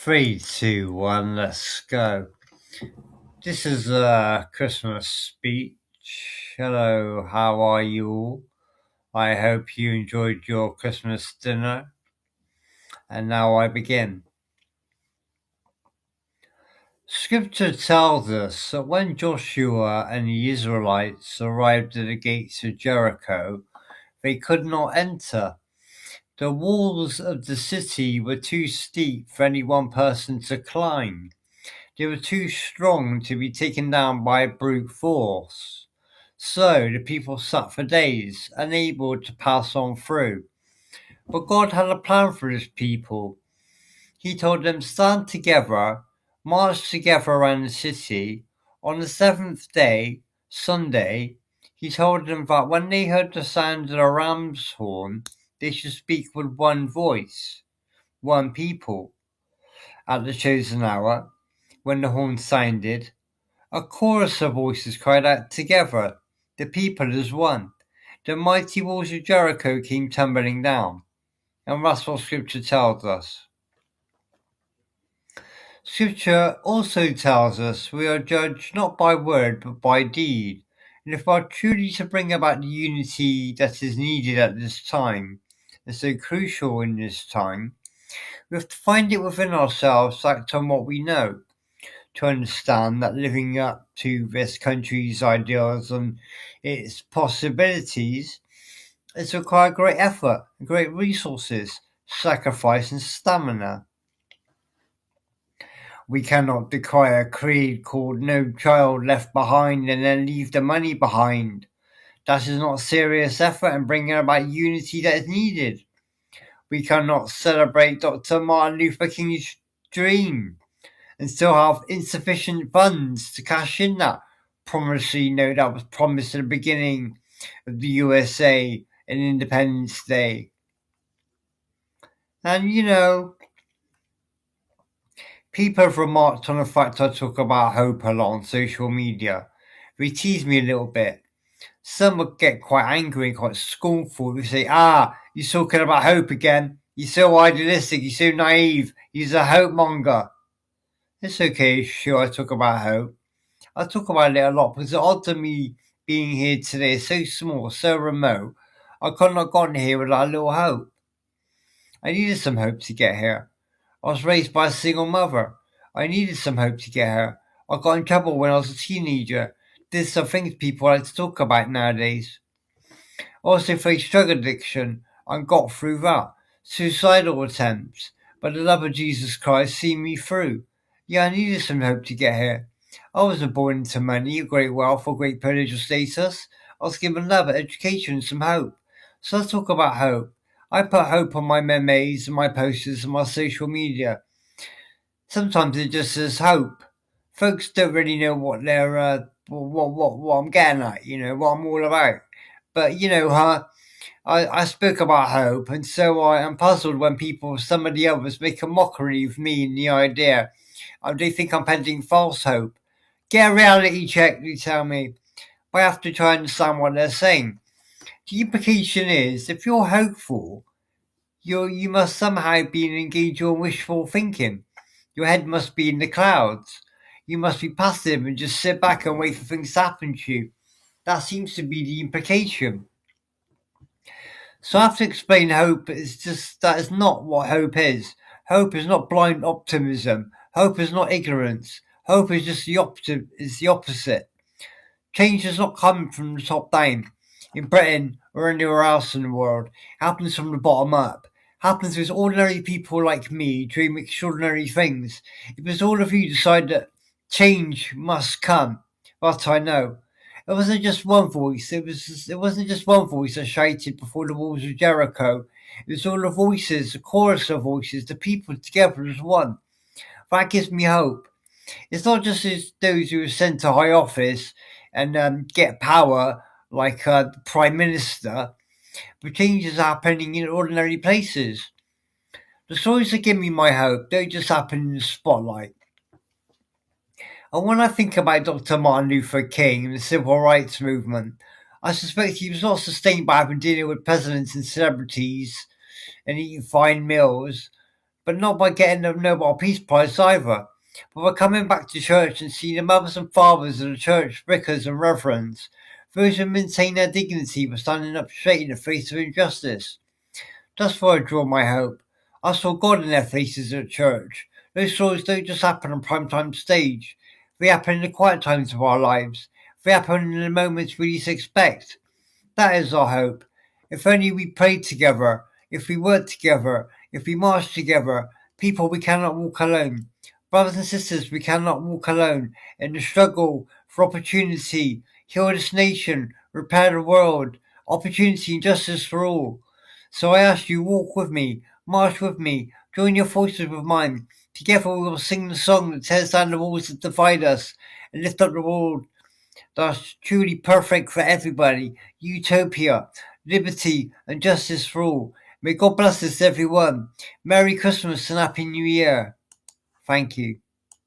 Three, two, one, let's go. This is a Christmas speech. Hello, how are you all? I hope you enjoyed your Christmas dinner. And now I begin. Scripture tells us that when Joshua and the Israelites arrived at the gates of Jericho, they could not enter. The walls of the city were too steep for any one person to climb. They were too strong to be taken down by brute force. So the people sat for days, unable to pass on through. But God had a plan for his people. He told them, stand together, march together around the city. On the seventh day, Sunday, he told them that when they heard the sound of the ram's horn, they should speak with one voice, one people. At the chosen hour, when the horn sounded, a chorus of voices cried out together, the people as one. The mighty walls of Jericho came tumbling down. And that's what Scripture tells us. Scripture also tells us we are judged not by word but by deed. And if we are truly to bring about the unity that is needed at this time, and so crucial in this time, we have to find it within ourselves to act on what we know, to understand that living up to this country's ideals and its possibilities has required great effort, great resources, sacrifice, and stamina. We cannot decry a creed called No Child Left Behind and then leave the money behind. That is not serious effort in bringing about unity that is needed. We cannot celebrate Dr. Martin Luther King's dream and still have insufficient funds to cash in that promissory note that was promised at the beginning of the USA and Independence Day. And people have remarked on the fact I talk about hope a lot on social media. They tease me a little bit. Some would get quite angry and quite scornful. They say, you're talking about hope again. You're so idealistic, you're so naive, you're a hope monger. It's okay, sure, I talk about hope. I talk about it a lot because the odds of me being here today is so small, so remote. I could not have gotten here without a little hope. I needed some hope to get here. I was raised by a single mother. I needed some hope to get here. I got in trouble when I was a teenager. There's some things people like to talk about nowadays. I also faced drug addiction and got through that. Suicidal attempts. But the love of Jesus Christ seen me through. Yeah, I needed some hope to get here. I wasn't born into money, great wealth, or great privilege or status. I was given love, education, and some hope. So let's talk about hope. I put hope on my memes and my posters and my social media. Sometimes it just says hope. Folks don't really know what they're what I'm getting at, what I'm all about. But I spoke about hope, and so I am puzzled when people, some of the others, make a mockery of me and the idea. They think I'm peddling false hope. Get a reality check, they tell me. I have to try and understand what they're saying. The implication is, if you're hopeful, you must somehow be engaged in wishful thinking. Your head must be in the clouds. You must be passive and just sit back and wait for things to happen to you. That seems to be the implication. So I have to explain hope that is not what hope is. Hope is not blind optimism. Hope is not ignorance. Hope is just the opposite. Change does not come from the top down. In Britain or anywhere else in the world, it happens from the bottom up. It happens with ordinary people like me doing extraordinary things. It was all of you decide that change must come. But I know. It wasn't just one voice. It wasn't just one voice that shouted before the walls of Jericho. It was all the voices, the chorus of voices, the people together as one. That gives me hope. It's not just those who are sent to high office and get power like the Prime Minister, but changes are happening in ordinary places. The stories that give me my hope don't just happen in the spotlight. And when I think about Dr. Martin Luther King and the civil rights movement, I suspect he was not sustained by having dinner with presidents and celebrities and eating fine meals, but not by getting the Nobel Peace Prize either, but by coming back to church and seeing the mothers and fathers of the church, vicars and reverends, those who maintain their dignity by standing up straight in the face of injustice. That's where I draw my hope. I saw God in their faces at church. Those stories don't just happen on primetime stage. They happen in the quiet times of our lives. They happen in the moments we least expect. That is our hope. If only we prayed together, if we worked together, if we marched together, people, we cannot walk alone. Brothers and sisters, we cannot walk alone in the struggle for opportunity, heal this nation, repair the world, opportunity and justice for all. So I ask you, walk with me, march with me, join your forces with mine. Together we will sing the song that tears down the walls that divide us and lift up the world that's truly perfect for everybody. Utopia, liberty, and justice for all. May God bless us, everyone. Merry Christmas and Happy New Year. Thank you.